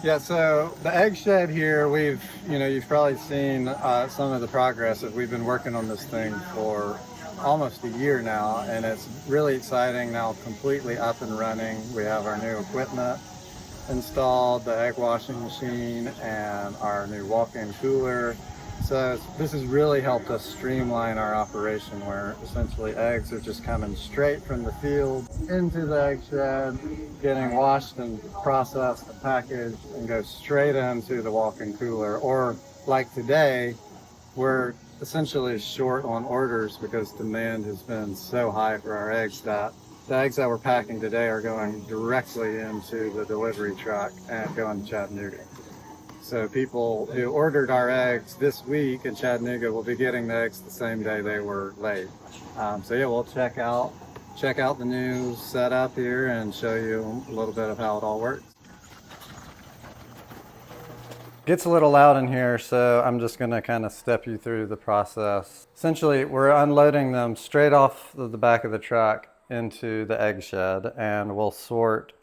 Yeah, so the egg shed here, you've probably seen some of the progress as we've been working on this thing for almost a year now, and it's really exciting now, completely up and running. We have our new equipment installed, the egg washing machine and our new walk-in cooler. So this has really helped us streamline our operation, where essentially eggs are just coming straight from the field into the egg shed, getting washed and processed and packaged, and go straight into the walk-in cooler. Or like today, we're essentially short on orders because demand has been so high for our eggs that the eggs that we're packing today are going directly into the delivery truck and going to Chattanooga. So people who ordered our eggs this week in Chattanooga will be getting the eggs the same day they were laid. So yeah, we'll check out the new setup here and show you a little bit of how it all works. Gets a little loud in here, so I'm just going to kind of step you through the process. Essentially, we're unloading them straight off the back of the truck into the egg shed, and we'll sort,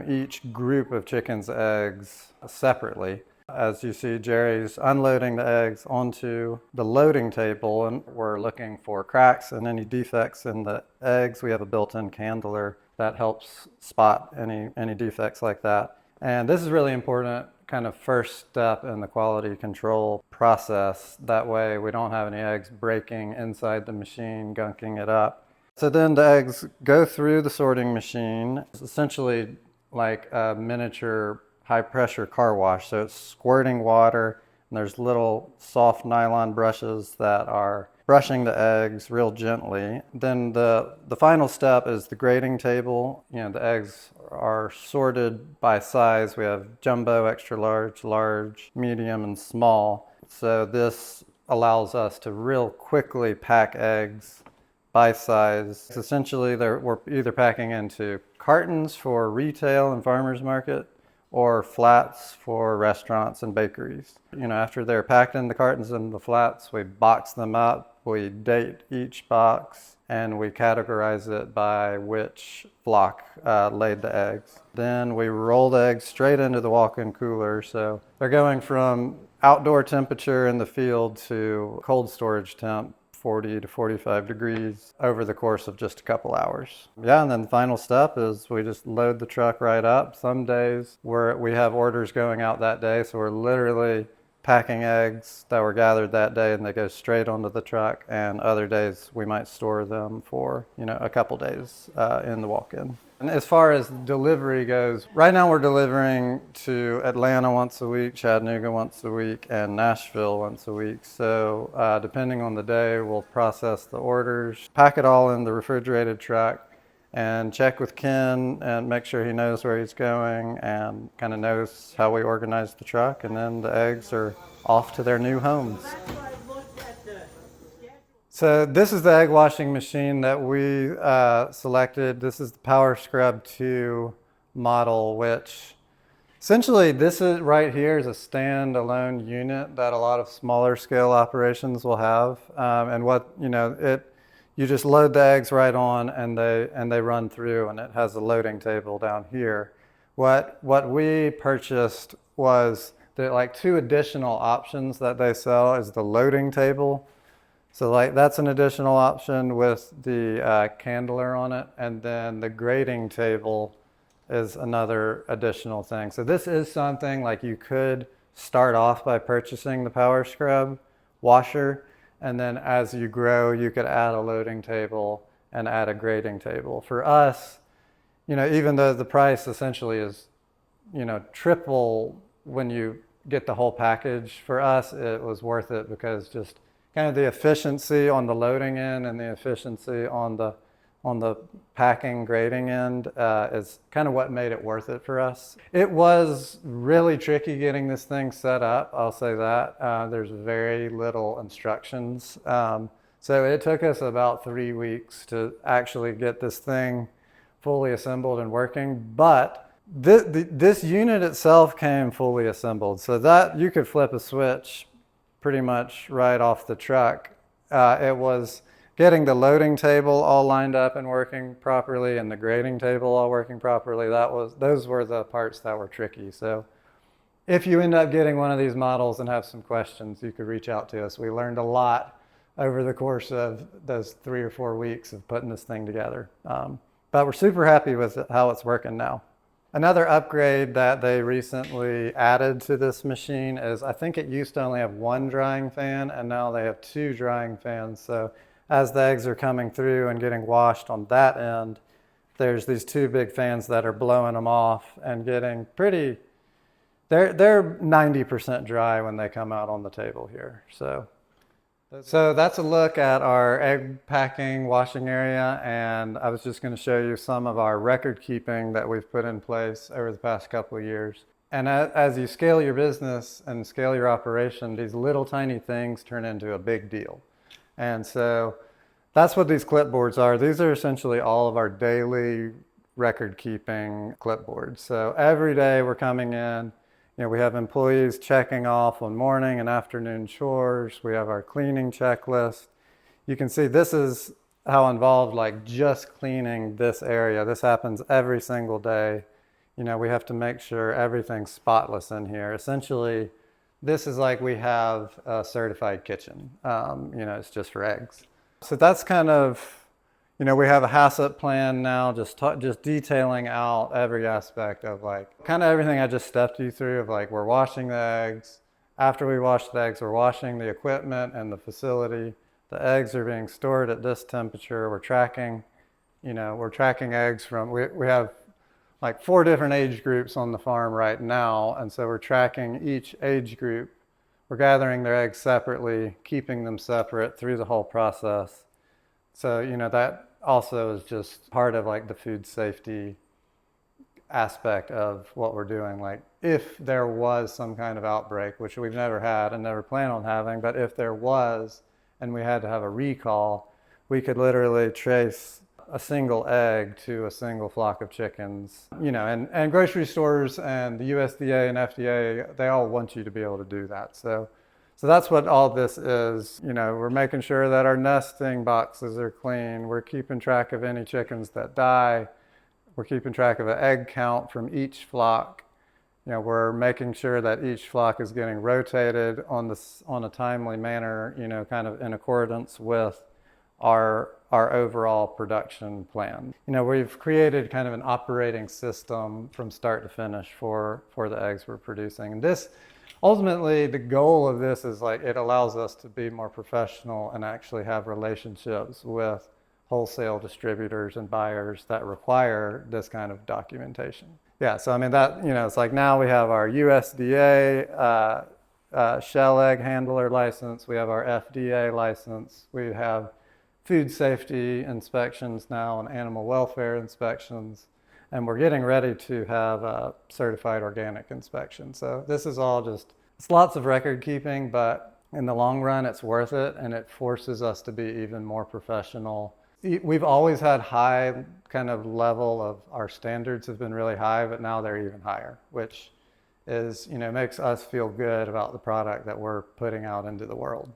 each group of chickens' eggs separately. As you see, Jerry's unloading the eggs onto the loading table, and we're looking for cracks and any defects in the eggs. We have a built-in candler that helps spot any defects like that. And this is really important, kind of first step in the quality control process. That way we don't have any eggs breaking inside the machine, gunking it up. So then the eggs go through the sorting machine. It's essentially like a miniature high pressure car wash. So it's squirting water, and there's little soft nylon brushes that are brushing the eggs real gently. Then the final step is the grading table. The eggs are sorted by size. We have jumbo, extra large, large, medium, and small. So this allows us to real quickly pack eggs by size. Essentially, we're either packing into cartons for retail and farmers market, or flats for restaurants and bakeries. After they're packed in the cartons and the flats, we box them up, we date each box, and we categorize it by which flock laid the eggs. Then we roll the eggs straight into the walk-in cooler. So they're going from outdoor temperature in the field to cold storage temp, 40 to 45 degrees over the course of just a couple hours. Yeah, and then the final step is we just load the truck right up. Some days we have orders going out that day, so we're literally packing eggs that were gathered that day and they go straight onto the truck, and other days we might store them for a couple days in the walk-in. And as far as delivery goes, right now we're delivering to Atlanta once a week, Chattanooga once a week, and Nashville once a week. So depending on the day, we'll process the orders, pack it all in the refrigerated truck, and check with Ken and make sure he knows where he's going and kind of knows how we organize the truck, and then the eggs are off to their new homes. So this is the egg washing machine that we selected. This is the Power Scrub 2 model, which essentially this is right here is a standalone unit that a lot of smaller scale operations will have. And you just load the eggs right on and they run through, and it has a loading table down here. What we purchased was the two additional options that they sell is the loading table. So that's an additional option with the candler on it, and then the grading table is another additional thing. So this is something you could start off by purchasing the Power Scrub washer, and then as you grow, you could add a loading table and add a grading table. For us, even though the price essentially is, triple when you get the whole package, for us it was worth it because just kind of the efficiency on the loading end and the efficiency on the packing grading end is kind of what made it worth it for us. It was really tricky getting this thing set up, I'll say that. There's very little instructions. So it took us about 3 weeks to actually get this thing fully assembled and working, but this unit itself came fully assembled, so that you could flip a switch pretty much right off the truck. It was getting the loading table all lined up and working properly and the grading table all working properly. Those were the parts that were tricky. So if you end up getting one of these models and have some questions, you could reach out to us. We learned a lot over the course of those 3 or 4 weeks of putting this thing together. But we're super happy with how it's working now. Another upgrade that they recently added to this machine is, I think it used to only have one drying fan, and now they have 2 drying fans. So as the eggs are coming through and getting washed on that end, there's these 2 big fans that are blowing them off and getting pretty, they're 90% dry when they come out on the table here. So that's a look at our egg packing washing area, and I was just going to show you some of our record keeping that we've put in place over the past couple of years. And as you scale your business and scale your operation, these little tiny things turn into a big deal. And so that's what these clipboards are. These are essentially all of our daily record keeping clipboards. So every day we're coming in. We have employees checking off on morning and afternoon chores. We have our cleaning checklist. You can see this is how involved, like just cleaning this area. This happens every single day. We have to make sure everything's spotless in here. Essentially, this is like we have a certified kitchen. It's just for eggs. So that's kind of, we have a HACCP plan now, just detailing out every aspect of like kind of everything I just stepped you through of like we're washing the eggs. After we wash the eggs, we're washing the equipment and the facility. The eggs are being stored at this temperature. We're tracking eggs from, we have like 4 different age groups on the farm right now. And so we're tracking each age group. We're gathering their eggs separately, keeping them separate through the whole process. So, that also is just part of like the food safety aspect of what we're doing. Like if there was some kind of outbreak, which we've never had and never plan on having, but if there was and we had to have a recall, we could literally trace a single egg to a single flock of chickens. And grocery stores and the USDA and FDA, they all want you to be able to do that. So that's what all this is. We're making sure that our nesting boxes are clean. We're keeping track of any chickens that die. We're keeping track of an egg count from each flock. We're making sure that each flock is getting rotated on a timely manner, kind of in accordance with our overall production plan. We've created kind of an operating system from start to finish for the eggs we're producing. And this, ultimately, the goal of this is like it allows us to be more professional and actually have relationships with wholesale distributors and buyers that require this kind of documentation. Yeah, so that, it's like now we have our USDA shell egg handler license, we have our FDA license, we have food safety inspections now and animal welfare inspections. And we're getting ready to have a certified organic inspection. So this is all it's lots of record keeping, but in the long run, it's worth it. And it forces us to be even more professional. We've always had high kind of level of our standards have been really high, but now they're even higher, which is, makes us feel good about the product that we're putting out into the world.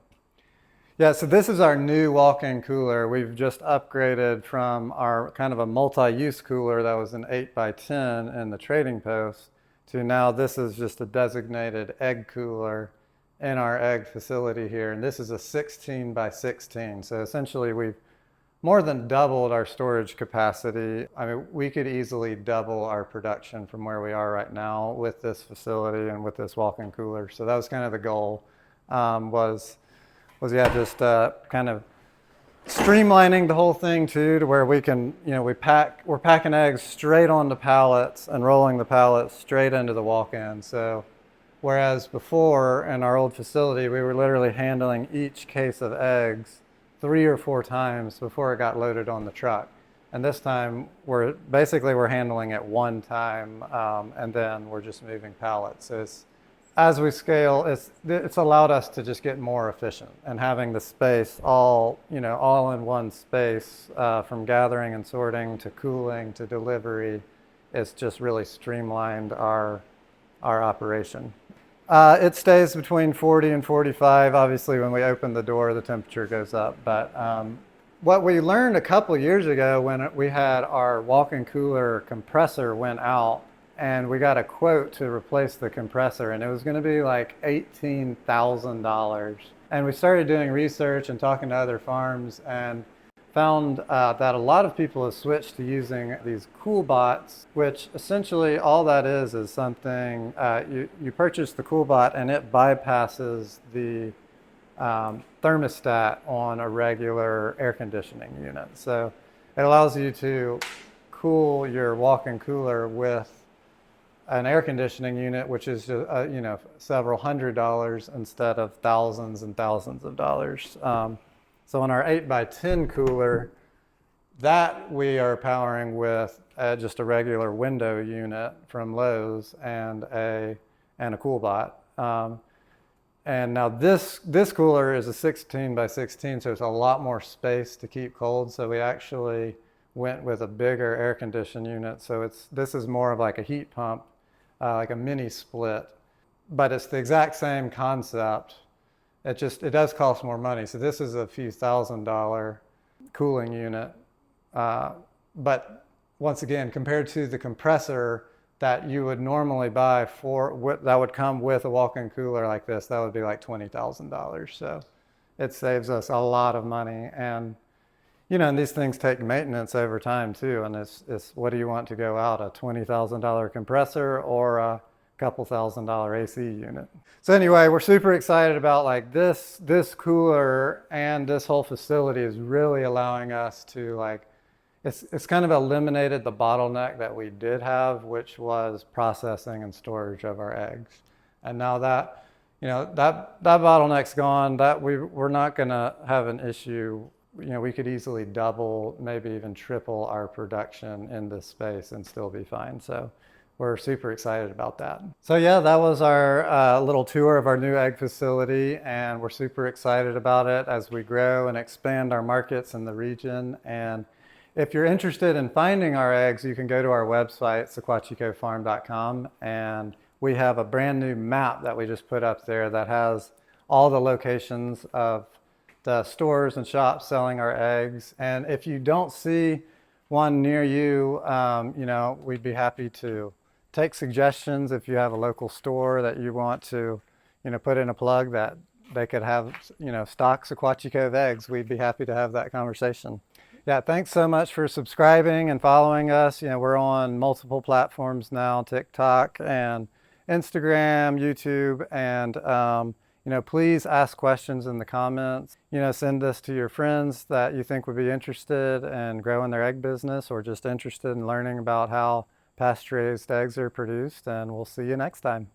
Yeah, so this is our new walk-in cooler. We've just upgraded from our kind of a multi-use cooler that was an 8x10 in the trading post to now this is just a designated egg cooler in our egg facility here. And this is a 16x16. So essentially we've more than doubled our storage capacity. We could easily double our production from where we are right now with this facility and with this walk-in cooler. So that was kind of the goal, just kind of streamlining the whole thing too, to where we can, we're packing eggs straight onto pallets and rolling the pallets straight into the walk-in. So whereas before in our old facility, we were literally handling each case of eggs 3 or 4 times before it got loaded on the truck. And this time we're handling it one time, and then we're just moving pallets. So as we scale, it's allowed us to just get more efficient, and having the space all in one space, from gathering and sorting to cooling to delivery, it's just really streamlined our operation. It stays between 40 and 45. Obviously, when we open the door, the temperature goes up. But what we learned a couple years ago when we had our walk-in cooler compressor went out, and we got a quote to replace the compressor, and it was going to be like $18,000. And we started doing research and talking to other farms, and found that a lot of people have switched to using these CoolBots, which essentially all that is something, you purchase the CoolBot and it bypasses the thermostat on a regular air conditioning unit. So it allows you to cool your walk-in cooler with an air conditioning unit, which is several $100s instead of thousands and thousands of dollars. So on our 8x10 cooler, that we are powering with just a regular window unit from Lowe's and a CoolBot. And now this cooler is a 16x16, so it's a lot more space to keep cold. So we actually went with a bigger air conditioning unit. So this is more of like a heat pump, like a mini split, but it's the exact same concept. It does cost more money. So this is a few $1,000 cooling unit. But once again, compared to the compressor that you would normally buy that would come with a walk-in cooler like this, that would be like $20,000. So it saves us a lot of money. And, and these things take maintenance over time too. And it's what do you want to go out, a $20,000 compressor or a couple $1,000 AC unit? So anyway, we're super excited about like this cooler, and this whole facility is really allowing us to it's kind of eliminated the bottleneck that we did have, which was processing and storage of our eggs. And now that that bottleneck's gone, that we're not going to have an issue. We could easily double, maybe even triple our production in this space and still be fine. So we're super excited about that. So yeah, that was our little tour of our new egg facility, and we're super excited about it as we grow and expand our markets in the region. And if you're interested in finding our eggs, you can go to our website, sequatchiecovefarm.com, and we have a brand new map that we just put up there that has all the locations of the stores and shops selling our eggs. And if you don't see one near you, we'd be happy to take suggestions. If you have a local store that you want to, put in a plug that they could have, stock Sequatchie Cove eggs, we'd be happy to have that conversation. Yeah, thanks so much for subscribing and following us. We're on multiple platforms now, TikTok and Instagram, YouTube, and please ask questions in the comments. Send this to your friends that you think would be interested in growing their egg business, or just interested in learning about how pasture-raised eggs are produced, and we'll see you next time.